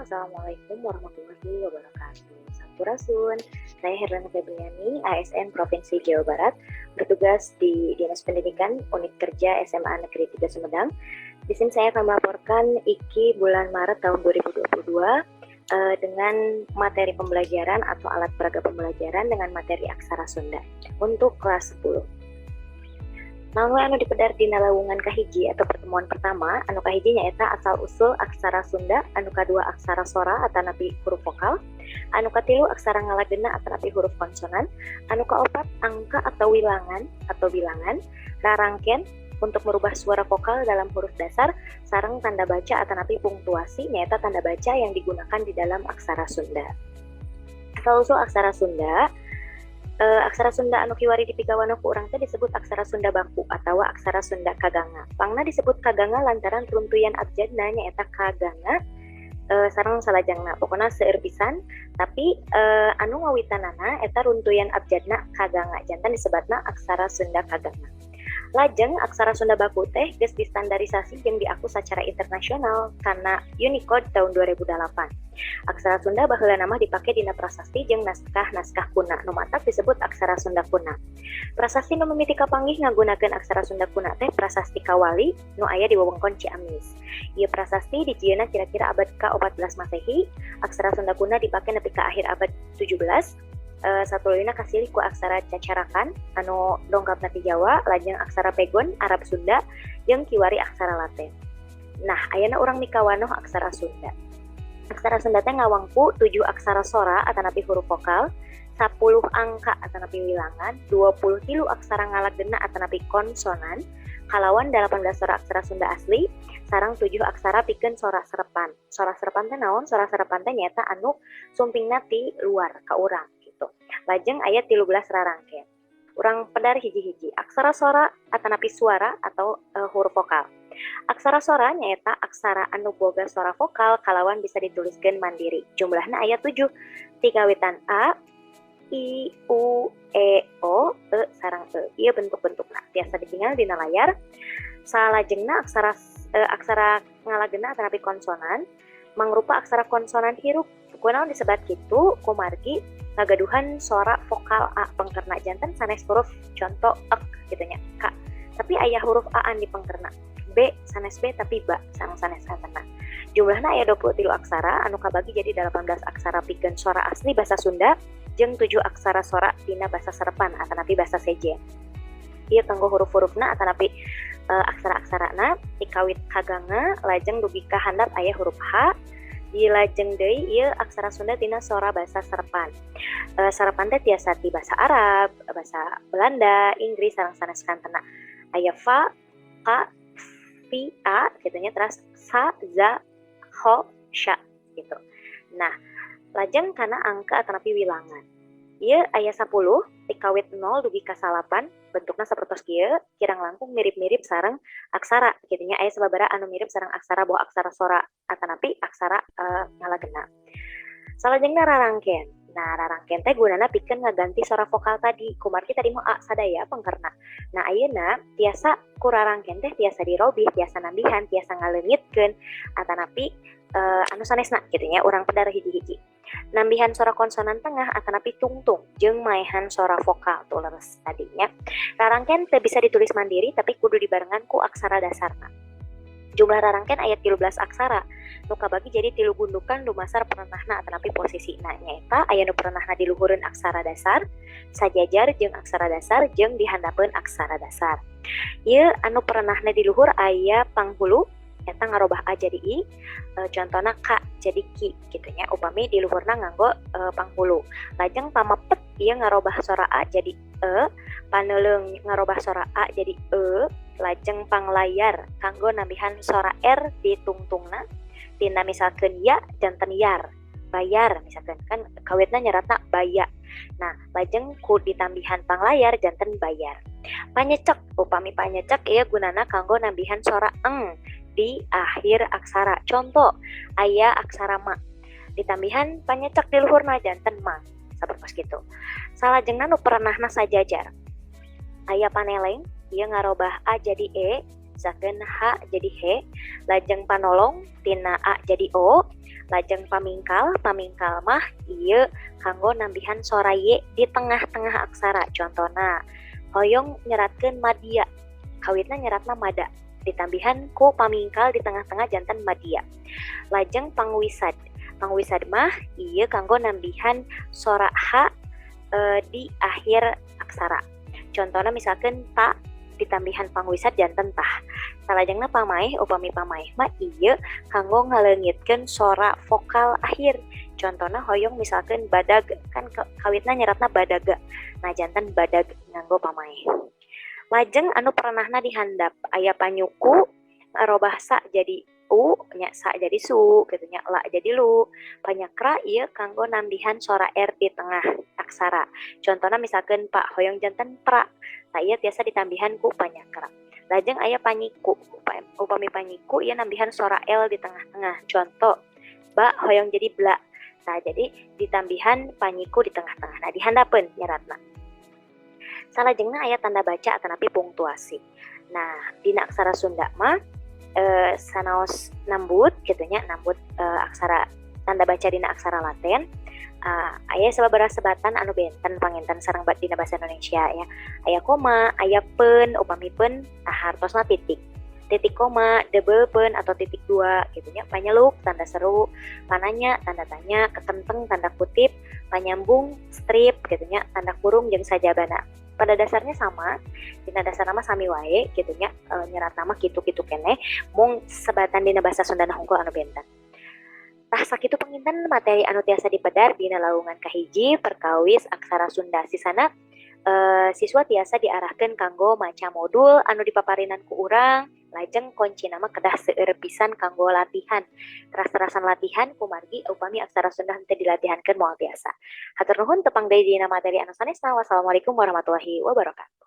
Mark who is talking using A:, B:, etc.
A: Assalamualaikum warahmatullahi wabarakatuh. Sampurasun, saya Herlana Febriani, ASN Provinsi Jawa Barat, bertugas di Dinas Pendidikan Unit Kerja SMA Negeri 3 Sumedang. Di sini saya akan melaporkan IKI bulan Maret tahun 2022 dengan materi pembelajaran atau alat peraga pembelajaran dengan materi aksara Sunda untuk kelas 10. Nangwe anu dipedar dina lawungan kahiji atau pertemuan pertama, anu kahiji nyaeta asal usul aksara Sunda, anu kadua aksara sora atanapi huruf vokal, anu katilu aksara ngaladena atanapi huruf konsonan, anu kaopat angka atau bilangan, rarangken untuk merubah suara vokal dalam huruf dasar, sareng tanda baca atanapi punktuasi nyaeta tanda baca yang digunakan di dalam aksara Sunda. Asal usul aksara Sunda, aksara Sunda anu kiwari dipigawana ku urang teh disebut aksara Sunda baku atau aksara Sunda kaganga. Pangna disebut kaganga lantaran runtuyan abjadna nyaeta kaganga sareng salajengna. Pokona seueur pisan, tapi anu ngawitanana eta runtuyan abjadna kaganga. Jantan disebutna aksara Sunda kaganga. Lajeng aksara Sunda baku teh geus distandarisasi jeung diaku secara internasional kana Unicode tahun 2008. Aksara Sunda baheula nama dipake dina prasasti jeung naskah-naskah kuna nu matak disebut aksara Sunda kuna. Prasasti nu mimiti kapanggih ngagunakeun aksara Sunda kuna teh prasasti Kawali nu aya di wewengkon Ciamis. Ieu prasasti dijieunna kira-kira abad ke-14 Masehi. Aksara Sunda kuna dipake nepi ka akhir abad 17. Satulina kasilih ku aksara cacarakan anu dongkapna ti Jawa, lajeng aksara pegon Arab Sunda jeung kiwari aksara Laten. Nah, ayeuna urang mikawanoh aksara Sunda. Aksara Sunda teh ngawangku 7 aksara sora atanapi huruf vokal, 10 angka atanapi wilangan, 23 aksara ngaladena atanapi konsonan, kalawan 18 sora aksara Sunda asli, sareng 7 aksara pikeun sora serepan. Sora serepan teh naon? Sora serepan teh nyaeta anu sumpingna ti luar ka urang gitu. Lajeng aya 13 rarangkeun. Urang pedar hiji-hiji. Aksara sora atanapi suara atau huruf vokal. Aksara sora nyaeta aksara anu boga suara vokal kalawan bisa dituliskeun mandiri. Jumlahna aya 7. Ti kawitan A, I, U, E, O, E sareng E. Ieu bentuk-bentukna tiasa ditingal dina layar. Salajengna aksara ngaladena atanapi konsonan mangrupa aksara konsonan hirup. Kunaon disebat kitu? Kumargi ngagaduhan suara vokal A pengkerna janten sanes huruf contoh ek gitu nya K. Tapi aya huruf A an di pengkerna. B sanes B tapi ba sareng sanes katana. Jumlahna aya 23 aksara anu kabagi jadi 18 aksara pikeun suara asli basa Sunda jeung 7 aksara sora dina basa Serepan atanapi basa Sejen. Ieu kanggo huruf-hurufna atanapi aksara-aksarana dikawit kaganga lajeng dugi ka handap aya huruf H. Di lajeng deui ieu aksara Sunda tina sora basa Serepan. Serepan teh tiasa ti basa Arab, basa Belanda, Inggris sareng sanes kantena. Aya fa, ka, fi, a gitu nya terus sa, za, ho, sya gitu. Nah, lajeng kana angka atanapi wilangan. Ieu aya 10 dikawit 0 dugi ka 8 bentukna sapertos kieu kirang langkung mirip-mirip sareng aksara kitu nya aya sababaraha anu mirip sareng aksara boh aksara sora atanapi aksara ngaladena. Salajengna rarangkeun. Nah, rarangkeun teh gunana pikeun ngaganti suara vokal tadi. Kumargi tadi mah A sadaya pengkerna. Nah, ayeuna tiasa ku rarangkeun teh tiasa dirobih, tiasa nambihan, tiasa ngaleungitkeun atanapi anu sanesna kitu nya urang pedar hiji-hiji. Nambihan suara konsonan tengah atanapi tungtung jeung maehan suara vokal tuh leres tadinya. Rarangkeun teu bisa ditulis mandiri tapi kudu dibarengan ku aksara dasarna. Jumlah rarangkeun aya 13 aksara. Nu kabagi jadi 3 gundukan lumasar perenahna atanapi posisina nyaeta aya nu perenahna di luhureun aksara dasar, sajajar jeung aksara dasar jeung di handapeun aksara dasar. Ieu anu perenahna di luhur aya panghulu eta ngarobah A jadi I, contohna K jadi Ki gitu nya upami di luhurna nganggo panghulu. Lajeng pamepet ieu ngarobah suara A jadi E, paneuleung ngarobah suara A jadi E, lajeng panglayar kanggo nambihan suara R di tungtungna. Tina misalkeun ya janten yar, bayar misalkan kan kawitna nyeratna baya. Nah, lajeng ku ditambihan panglayar janten bayar. Panyecek upami panyecek ieu gunana kanggo nambihan suara eng di akhir aksara. Contoh, aya aksara ma. Ditambihan panyecek di luhurna janten ma. Sapertos kitu. Salajengna nu perenahna sajajar. Aya paneleng, ieu ngarobah A jadi E, misalkan H jadi He, lajeng panolong tina A jadi O, lajeng pamingkal mah ieu kanggo nambihan sora Y di tengah-tengah aksara. Contohna hoyong nyeratkeun madya, kawitna nyeratna mada, ditambihan ku pamingkal di tengah-tengah jantan madya. Lajeng pangwisad mah ieu kanggo nambihan sora H di akhir aksara. Contohnya misalkan tak ditambihan pangwisat jantan tah. Salajengna pamaih upami pamaih mah ieu kanggo ngaleungitkeun sora vokal akhir. Contohnya hoyong misalkan badag, kan kawitna nyeratna badaga. Nah jantan badag nganggo pamaih. Lajeng anu perenahna dihandap aya panyuku robah sa jadi u, nya sa jadi su, gitu nya la jadi lu. Panyakra ieu kanggo nambihan sora R di tengah aksara. Contohnya misalkan Pak hoyong jantan pra, nah ieu tiasa ditambihan ku panyakra. Lajeng aya panyiku, upami panyiku ieu nambihan sora L di tengah-tengah. Contoh ba hoyong jadi bla. Nah jadi ditambihan panyiku di tengah-tengah. Nah dihandapeun nyeratna. Salajengna aya tanda baca atanapi punktuasi. Nah dina aksara Sunda mah sanaos nambut gitunya, nambut aksara tanda baca dina aksara Laten aya sababaraha sebatan anu benten panginten sareng dina basa Indonesia ya. Aya koma, aya pen, upami pen hartosna titik koma, double pen atau titik dua gitunya, panyeluk tanda seru, pananya tanda tanya, ketenteng tanda kutip, panyambung strip gitunya, tanda kurung jeung sajabana. Pada dasarnya sama, dina dasar nama sami wae gitunya, nyerat nama kitu-kitu keneh mung sebatan dina basa Sundana hungkul anu benten. Tah sakitu penginten materi anu tiasa dipedar dina lawungan kahiji perkawis aksara Sunda. Sisana siswa tiasa diarahkeun kanggo maca modul anu dipaparinan ku urang, lajeng kunci nama kedah seueur pisan kanggo latihan. Teras-terasan latihan kumargi upami aksara Sunda henteu dilatihankeun moal biasa. Hatur nuhun tepang deui dina materi anu sanesna. Wassalamualaikum warahmatullahi wabarakatuh.